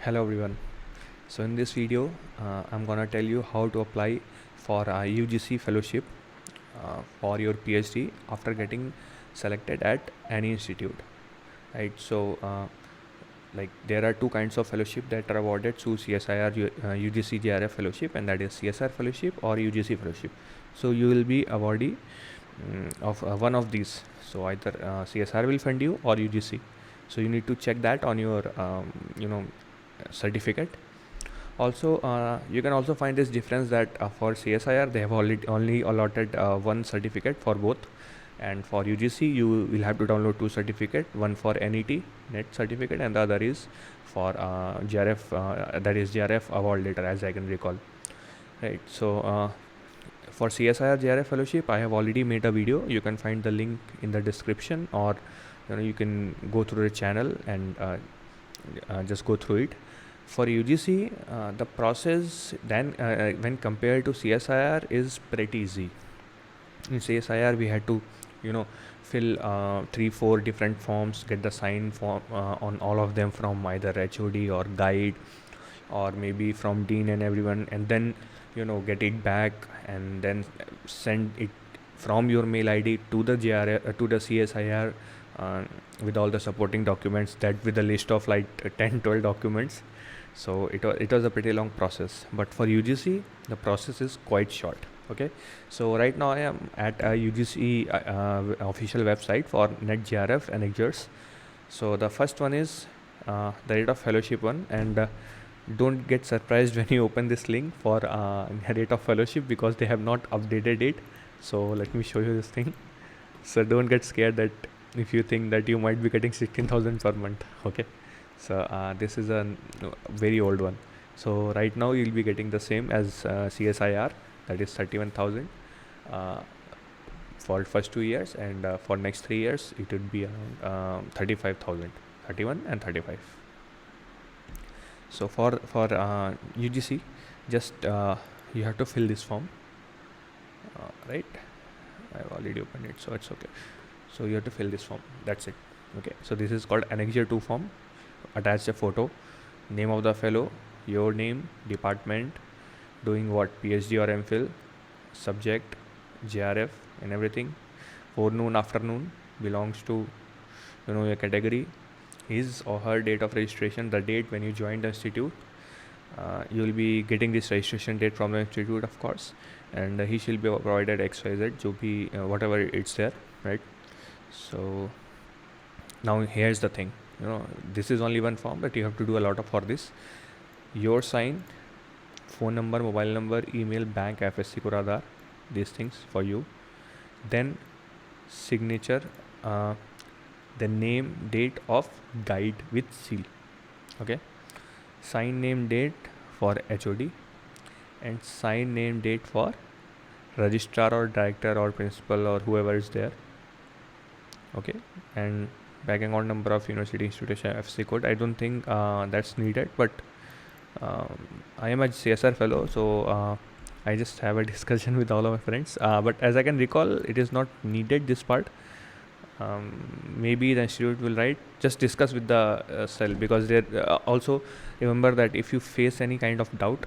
Hello everyone. So in this video, I'm gonna tell you how to apply for a UGC fellowship for your PhD after getting selected at any institute. Right. So like there are two kinds of fellowship that are awarded through CSIR UGC GRF fellowship, and that is CSR fellowship or UGC fellowship. So you will be awardee of one of these. So either CSR will fund you or UGC. So you need to check that on your certificate. Also, you can also find this difference that for CSIR they have only allotted one certificate for both, and for UGC you will have to download two certificate, one for NET certificate and the other is for GRF, that is GRF award letter, as I can recall. Right. So for CSIR GRF fellowship I have already made a video. You can find the link in the description, or you can go through the channel and just go through it. For UGC, the process then when compared to CSIR is pretty easy. In CSIR, we had to, fill 3-4 different forms, get the sign form on all of them from either HOD or guide, or maybe from dean and everyone, and then get it back and then send it from your mail ID to the to the CSIR with all the supporting documents, that with a list of like 10-12 documents. So it was a pretty long process, but for UGC the process is quite short. Okay, so right now I am at a UGC official website for NetGRF and exers. So the first one is the rate of fellowship one, and don't get surprised when you open this link for rate of fellowship, because they have not updated it. So let me show you this thing. So don't get scared that if you think that you might be getting 16,000 per month. Okay, so this is a very old one. So right now you'll be getting the same as CSIR, that is 31,000 for first 2 years, and for next 3 years it would be around 35,000, 31 and 35. So for UGC, just you have to fill this form, right? I've already opened it, so it's okay. So you have to fill this form, that's it. Okay, so this is called Annexure 2 form. Attach a photo, name of the fellow, your name, department, doing what, PhD or MPhil, subject, GRF and everything. Forenoon, afternoon, belongs to your category, his or her date of registration, the date when you joined the institute. You will be getting this registration date from the institute, of course, and he shall be provided XYZ, jo bhi, whatever it's there, right? So now here's the thing, this is only one form, but you have to do a lot of for this. Your sign, phone number, mobile number, email, bank, FSC code, Aadhaar, these things for you. Then signature, the name, date of guide with seal. Okay, sign name, date for HOD, and sign name, date for registrar or director or principal or whoever is there. Okay, and bank account number of university institution, FSC code. I don't think that's needed, but I am a CSR fellow, so I just have a discussion with all of my friends, but as I can recall it is not needed, this part. Maybe the institute will write, just discuss with the cell, because they also remember that if you face any kind of doubt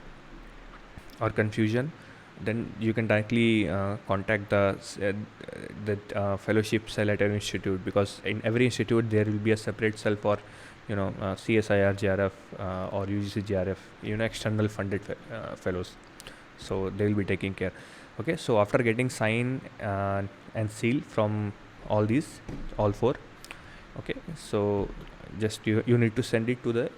or confusion, then you can directly contact the fellowship cell at an institute, because in every institute there will be a separate cell for CSIR GRF or UGC GRF, external funded fellows. So they will be taking care. Okay, so after getting sign and seal from all four, okay, so just you need to send it to the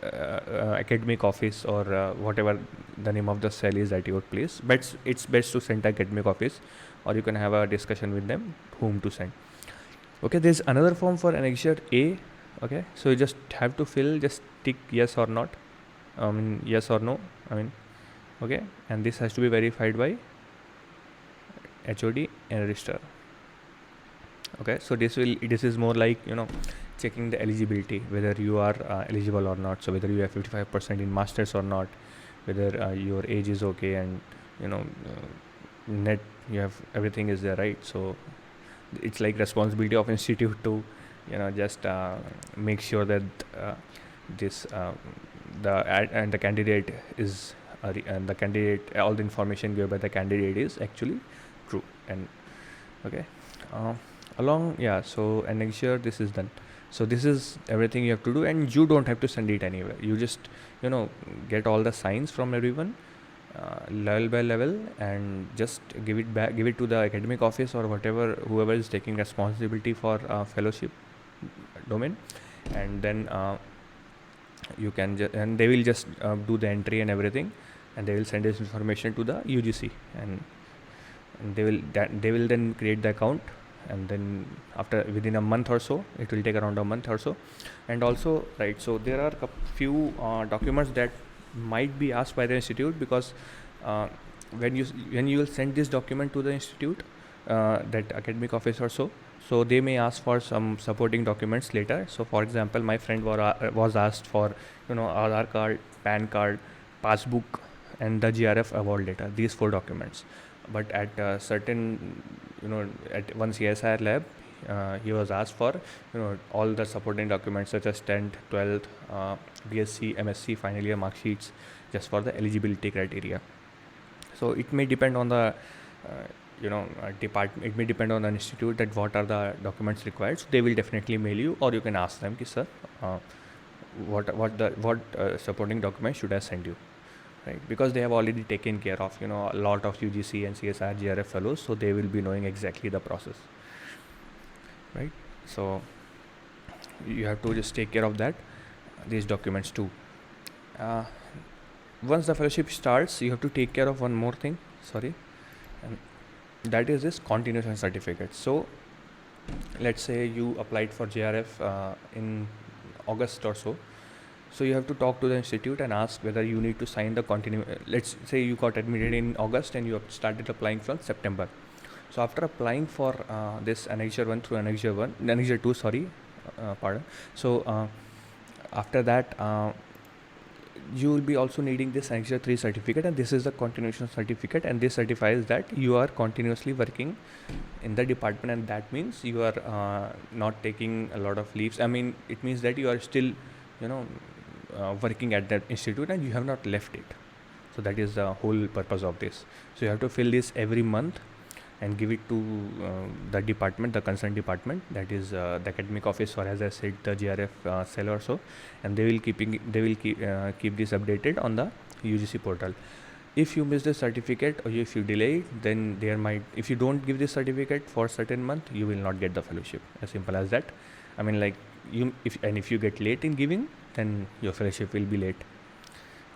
academic office, or whatever the name of the cell is at your place. But it's best to send to academic office, or you can have a discussion with them whom to send. Okay, there's another form for annexure A. Okay, so you just have to fill, just tick yes or not, yes or no, okay, and this has to be verified by HOD and registrar. Okay, so this is more like checking the eligibility, whether you are eligible or not. So whether you have 55% in masters or not, whether your age is okay, and net you have everything is there, right? So it's like responsibility of institute to just make sure that this and the candidate is and the candidate, all the information given by the candidate is actually true. And okay, uh, so and next year this is done. So this is everything you have to do, and you don't have to send it anywhere. You just get all the signs from everyone, level by level, and just give it to the academic office or whoever is taking responsibility for fellowship domain. And then you can and they will just do the entry and everything, and they will send this information to the UGC, and they will then create the account. And then after within a month or so, it will take around a month or so. And also, right, so there are a few documents that might be asked by the institute, because when you will send this document to the institute, that academic office or so they may ask for some supporting documents later. So for example, my friend was asked for Aadhaar card, PAN card, passbook, and the GRF award letter, these 4 documents. But at certain at one CSIR lab, he was asked for all the supporting documents such as 10th, 12th, BSc, MSc final year mark sheets, just for the eligibility criteria. So it may depend on the department, it may depend on the institute, that what are the documents required. So they will definitely mail you, or you can ask them, sir, what supporting documents should I send you, right? Because they have already taken care of a lot of UGC and CSIR GRF fellows, so they will be knowing exactly the process, right? So you have to just take care of these documents too. Once the fellowship starts, you have to take care of one more thing, and that is this continuation certificate. So let's say you applied for JRF in August or so. So you have to talk to the institute and ask whether you need to sign the let's say you got admitted in August and you have started applying from September. So after applying for this Annexure 1 through Annexure 2, pardon. So after that, you will be also needing this Annexure 3 certificate, and this is the continuation certificate, and this certifies that you are continuously working in the department, and that means you are not taking a lot of leaves. I mean, it means that you are still working at that institute and you have not left it. So that is the whole purpose of this. So you have to fill this every month and give it to the department, the concerned department, that is the academic office, or as I said, the GRF cell or so, and they will keep this updated on the UGC portal. If you miss the certificate, or if you delay it, then if you don't give this certificate for a certain month, you will not get the fellowship. As simple as that. I mean, like, if you get late in giving, then your fellowship will be late.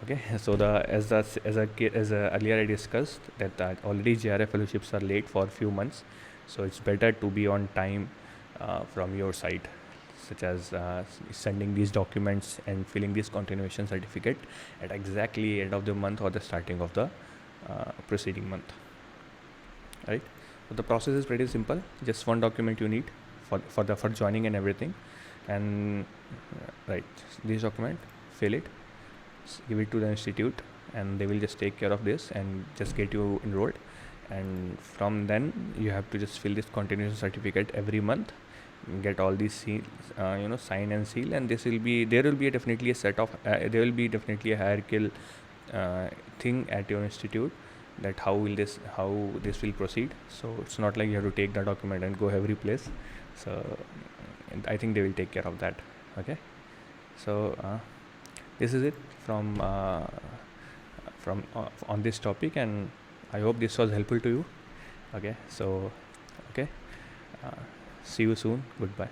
Okay, so as earlier I discussed that already GRF fellowships are late for a few months, so it's better to be on time from your side, such as sending these documents and filling this continuation certificate at exactly end of the month or the starting of the preceding month. Right. So the process is pretty simple. Just one document you need for joining and everything, and right, this document, fill it, give it to the institute, and they will just take care of this and just get you enrolled. And from then you have to just fill this continuation certificate every month, get all these seals, sign and seal, and there will be definitely a set of there will be definitely a hierarchical thing at your institute, that how this will proceed. So it's not like you have to take the document and go every place. So I think they will take care of that. Okay, so this is it from on this topic, and I hope this was helpful to you. Okay, so see you soon. Goodbye.